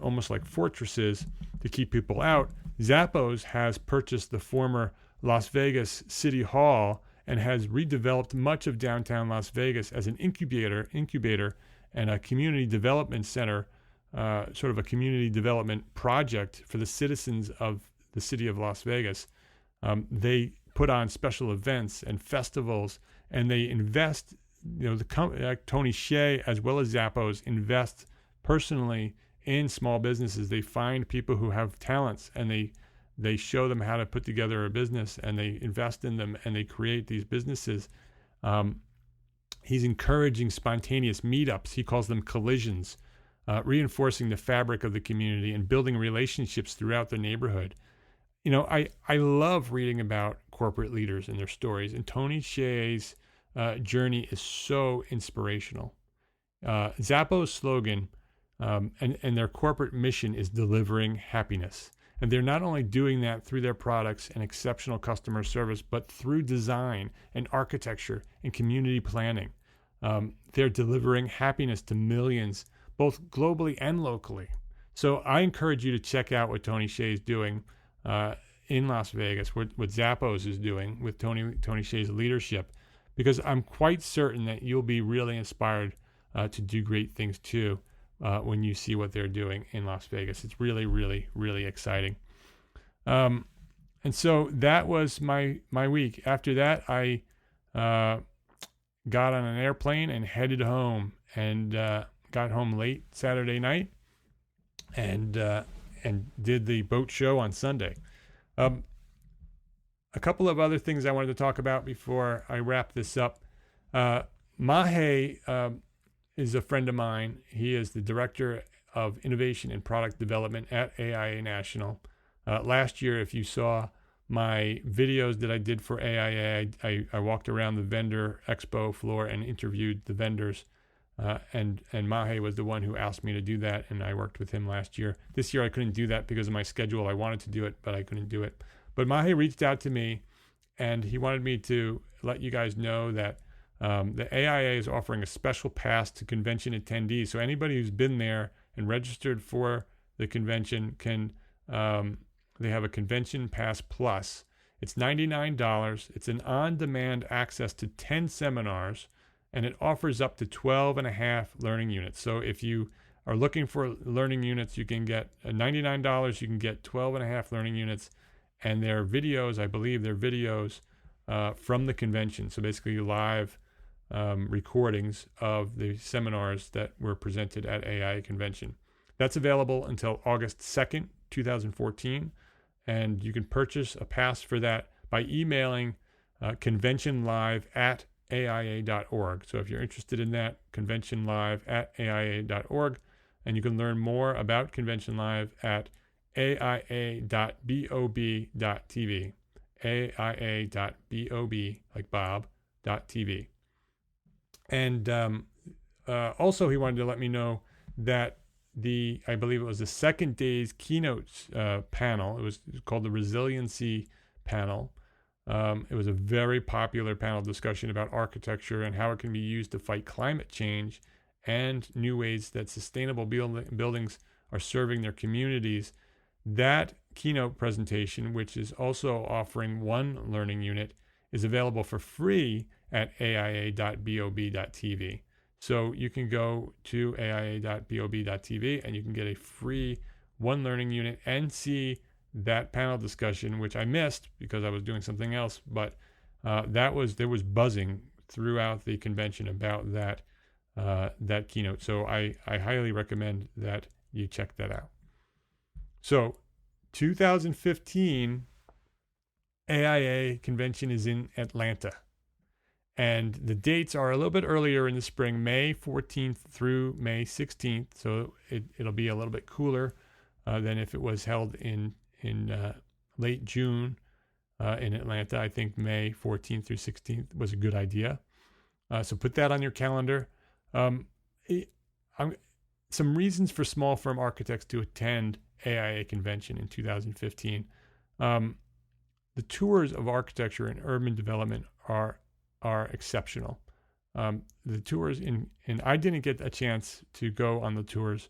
almost like fortresses to keep people out. Zappos has purchased the former Las Vegas City Hall and has redeveloped much of downtown Las Vegas as an incubator and a community development center, sort of a community development project for the citizens of the city of Las Vegas. They put on special events and festivals, and they invest like Tony Hsieh as well as Zappos invest personally in small businesses. They find people who have talents and they show them how to put together a business, and they invest in them, and they create these businesses. He's encouraging spontaneous meetups. He calls them collisions, reinforcing the fabric of the community and building relationships throughout the neighborhood. I love reading about corporate leaders and their stories, and Tony Hsieh's journey is so inspirational. Zappos' slogan and their corporate mission is delivering happiness. And they're not only doing that through their products and exceptional customer service, but through design and architecture and community planning. They're delivering happiness to millions, both globally and locally. So I encourage you to check out what Tony Hsieh is doing in Las Vegas, what Zappos is doing with Tony Hsieh's leadership, because I'm quite certain that you'll be really inspired to do great things too when you see what they're doing in Las Vegas. It's really, really, really exciting. And so that was my week. After that, I got on an airplane and headed home, and got home late Saturday night, and did the boat show on Sunday. A couple of other things I wanted to talk about before I wrap this up. Mahe is a friend of mine. He is the Director of Innovation and Product Development at AIA National. Last year, if you saw my videos that I did for AIA, I walked around the vendor expo floor and interviewed the vendors. And Mahe was the one who asked me to do that, and I worked with him last year. This year I couldn't do that because of my schedule. I wanted to do it, but I couldn't do it. But Mahe reached out to me, and he wanted me to let you guys know that the AIA is offering a special pass to convention attendees. So anybody who's been there and registered for the convention can, they have a Convention Pass Plus. It's $99. It's an on-demand access to 10 seminars, and it offers up to 12 and a half learning units. So if you are looking for learning units, you can get $99. You can get 12 and a half learning units, and their videos, I believe they're videos from the convention. So basically live recordings of the seminars that were presented at AIA convention. That's available until August 2nd, 2014. And you can purchase a pass for that by emailing conventionlive@aia.org. So if you're interested in that, conventionlive@aia.org. And you can learn more about Convention Live at aia.bob.tv. aia.bob, like Bob, .tv. And also he wanted to let me know that I believe it was the second day's keynote panel. It was called the Resiliency Panel. It was a very popular panel discussion about architecture and how it can be used to fight climate change and new ways that sustainable buildings are serving their communities. That keynote presentation, which is also offering one learning unit, is available for free at aia.bob.tv. So you can go to aia.bob.tv and you can get a free one learning unit and see that panel discussion, which I missed because I was doing something else. But there was buzzing throughout the convention about that keynote. So I highly recommend that you check that out. So 2015 AIA convention is in Atlanta. And the dates are a little bit earlier in the spring, May 14th through May 16th. So it'll be a little bit cooler than if it was held in late June in Atlanta. I think May 14th through 16th was a good idea. So put that on your calendar. Some reasons for small firm architects to attend AIA convention in 2015. The tours of architecture and urban development are exceptional. The tours and I didn't get a chance to go on the tours.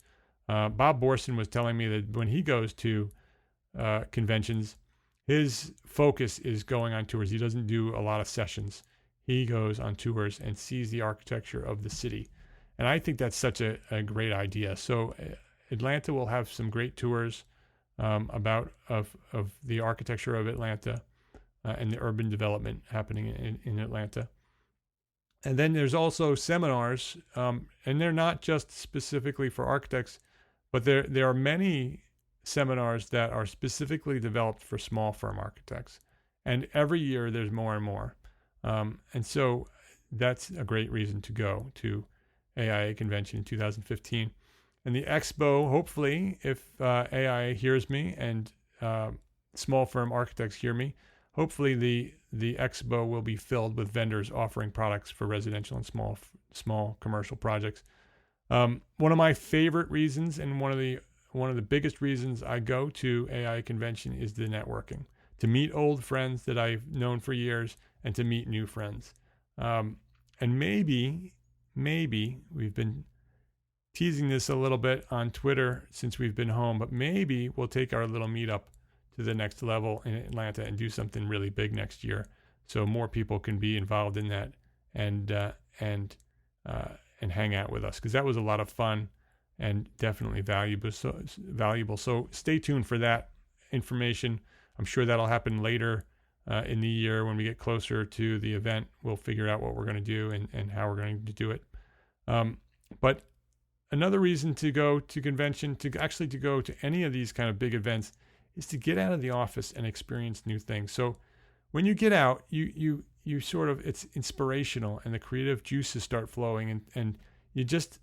Bob Borson was telling me that when he goes to conventions, his focus is going on tours. He doesn't do a lot of sessions. He goes on tours and sees the architecture of the city. And I think that's such a great idea. So Atlanta will have some great tours of the architecture of Atlanta and the urban development happening in Atlanta. And then there's also seminars, and they're not just specifically for architects, but there are many seminars that are specifically developed for small firm architects. And every year there's more and more. And so that's a great reason to go to AIA convention in 2015. And the expo, hopefully, if AIA hears me and small firm architects hear me, hopefully the expo will be filled with vendors offering products for residential and small commercial projects. One of my favorite reasons and one of the biggest reasons I go to AIA convention is the networking, to meet old friends that I've known for years and to meet new friends. And maybe we've been teasing this a little bit on Twitter since we've been home, but maybe we'll take our little meetup to the next level in Atlanta and do something really big next year, so more people can be involved in that and hang out with us, because that was a lot of fun and definitely valuable. So stay tuned for that information. I'm sure that'll happen later in the year when we get closer to the event. We'll figure out what we're going to do and how we're going to do it. But another reason to go to convention, to go to any of these kind of big events, is to get out of the office and experience new things. So when you get out, you sort of, it's inspirational and the creative juices start flowing, and it just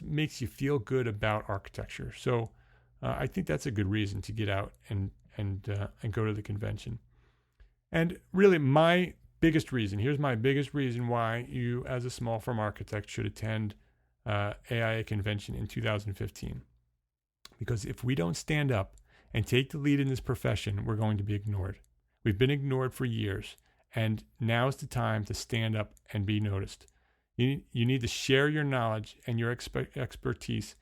makes you feel good about architecture. So I think that's a good reason to get out and go to the convention. And really here's my biggest reason why you as a small firm architect should attend AIA convention in 2015. Because if we don't stand up and take the lead in this profession, we're going to be ignored. We've been ignored for years, and now is the time to stand up and be noticed. You need to share your knowledge and your expertise.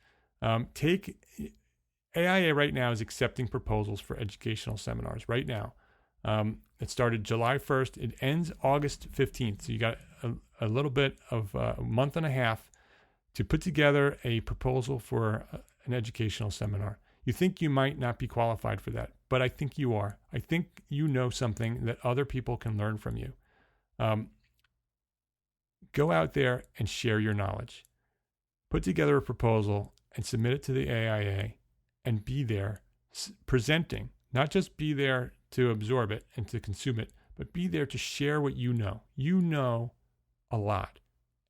AIA right now is accepting proposals for educational seminars right now. It started July 1st. It ends August 15th. So you got a little bit of a month and a half to put together a proposal for an educational seminar. You think you might not be qualified for that, but I think you are. I think you know something that other people can learn from you. Go out there and share your knowledge. Put together a proposal and submit it to the AIA and be there presenting. Not just be there to absorb it and to consume it, but be there to share what you know. You know a lot,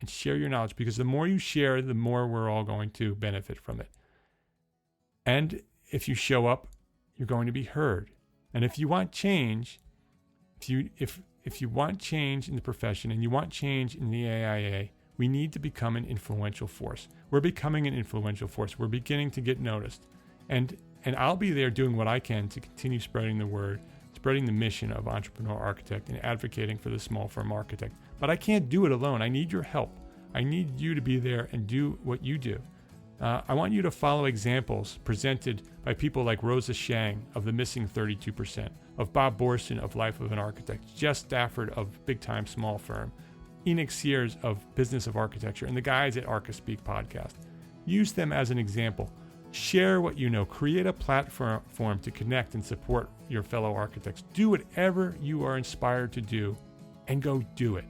and share your knowledge, because the more you share, the more we're all going to benefit from it. And if you show up, you're going to be heard. And if you want change, if you want change in the profession and you want change in the AIA, we need to become an influential force. We're becoming an influential force. We're beginning to get noticed. And I'll be there doing what I can to continue spreading the word, spreading the mission of Entrepreneur Architect and advocating for the small firm architect. But I can't do it alone. I need your help. I need you to be there and do what you do. I want you to follow examples presented by people like Rosa Shang of The Missing 32%, of Bob Borson of Life of an Architect, Jess Stafford of Big Time Small Firm, Enoch Sears of Business of Architecture, and the guys at ArchiSpeak podcast. Use them as an example. Share what you know. Create a platform to connect and support your fellow architects. Do whatever you are inspired to do and go do it.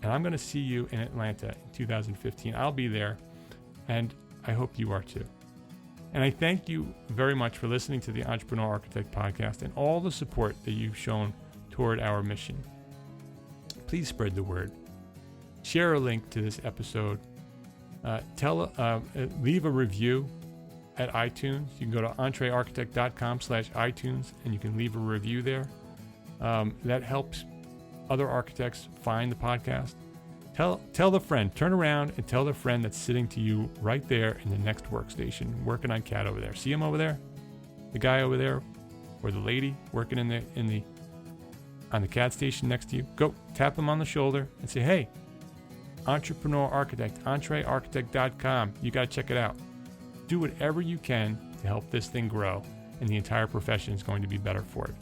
And I'm going to see you in Atlanta in 2015. I'll be there, and I hope you are too. And I thank you very much for listening to the Entrepreneur Architect podcast and all the support that you've shown toward our mission. Please spread the word. Share a link to this episode. Leave a review at iTunes. You can go to entrearchitect.com/iTunes and you can leave a review there. That helps other architects find the podcast. Tell the friend, turn around and tell the friend that's sitting to you right there in the next workstation, working on CAD over there. See him over there? The guy over there, or the lady working on the CAD station next to you. Go tap him on the shoulder and say, hey, Entrepreneur Architect, entrearchitect.com. You got to check it out. Do whatever you can to help this thing grow, and the entire profession is going to be better for it.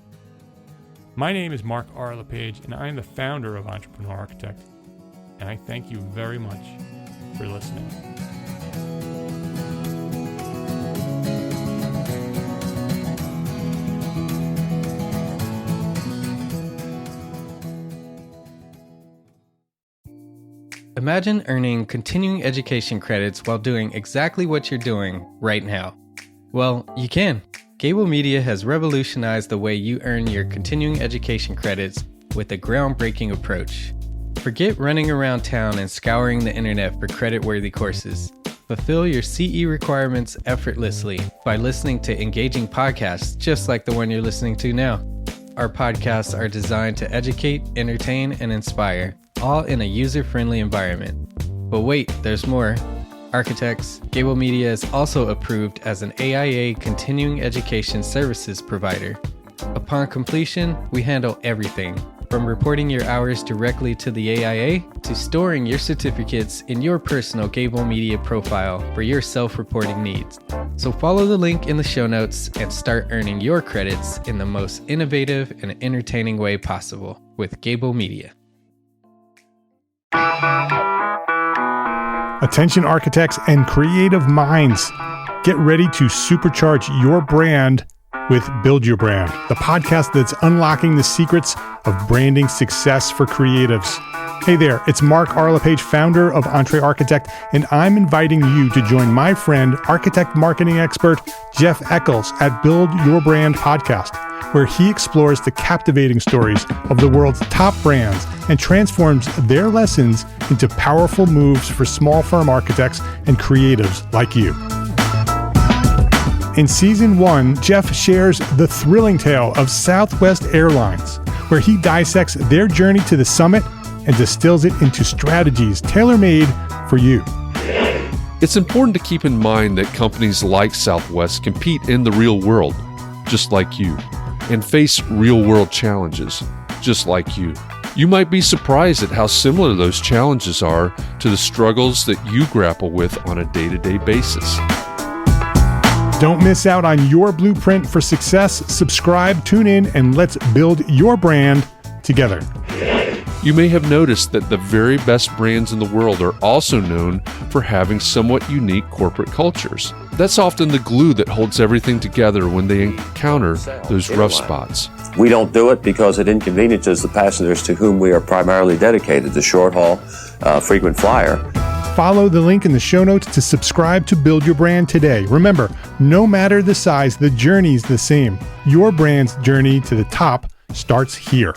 My name is Mark R. LePage, and I am the founder of Entrepreneur Architect. And I thank you very much for listening. Imagine earning continuing education credits while doing exactly what you're doing right now. Well, you can. Gable Media has revolutionized the way you earn your continuing education credits with a groundbreaking approach. Forget running around town and scouring the internet for credit-worthy courses. Fulfill your CE requirements effortlessly by listening to engaging podcasts just like the one you're listening to now. Our podcasts are designed to educate, entertain, and inspire, all in a user-friendly environment. But wait, there's more. Architects, Gable Media is also approved as an AIA continuing education services provider. Upon completion, we handle everything, from reporting your hours directly to the AIA to storing your certificates in your personal Gable Media profile for your self-reporting needs. So follow the link in the show notes and start earning your credits in the most innovative and entertaining way possible with Gable Media. Attention architects and creative minds, get ready to supercharge your brand with Build Your Brand, the podcast that's unlocking the secrets of branding success for creatives. Hey there, it's Mark Arlepage, founder of Entre Architect, and I'm inviting you to join my friend, architect marketing expert Jeff Eccles at Build Your Brand podcast, where he explores the captivating stories of the world's top brands and transforms their lessons into powerful moves for small firm architects and creatives like you. In Season 1, Jeff shares the thrilling tale of Southwest Airlines, where he dissects their journey to the summit and distills it into strategies tailor-made for you. It's important to keep in mind that companies like Southwest compete in the real world, just like you, and face real-world challenges, just like you. You might be surprised at how similar those challenges are to the struggles that you grapple with on a day-to-day basis. Don't miss out on your blueprint for success. Subscribe, tune in, and let's build your brand together. You may have noticed that the very best brands in the world are also known for having somewhat unique corporate cultures. That's often the glue that holds everything together when they encounter those rough spots. We don't do it because it inconveniences the passengers to whom we are primarily dedicated, the short haul, frequent flyer. Follow the link in the show notes to subscribe to Build Your Brand today. Remember, no matter the size, the journey's the same. Your brand's journey to the top starts here.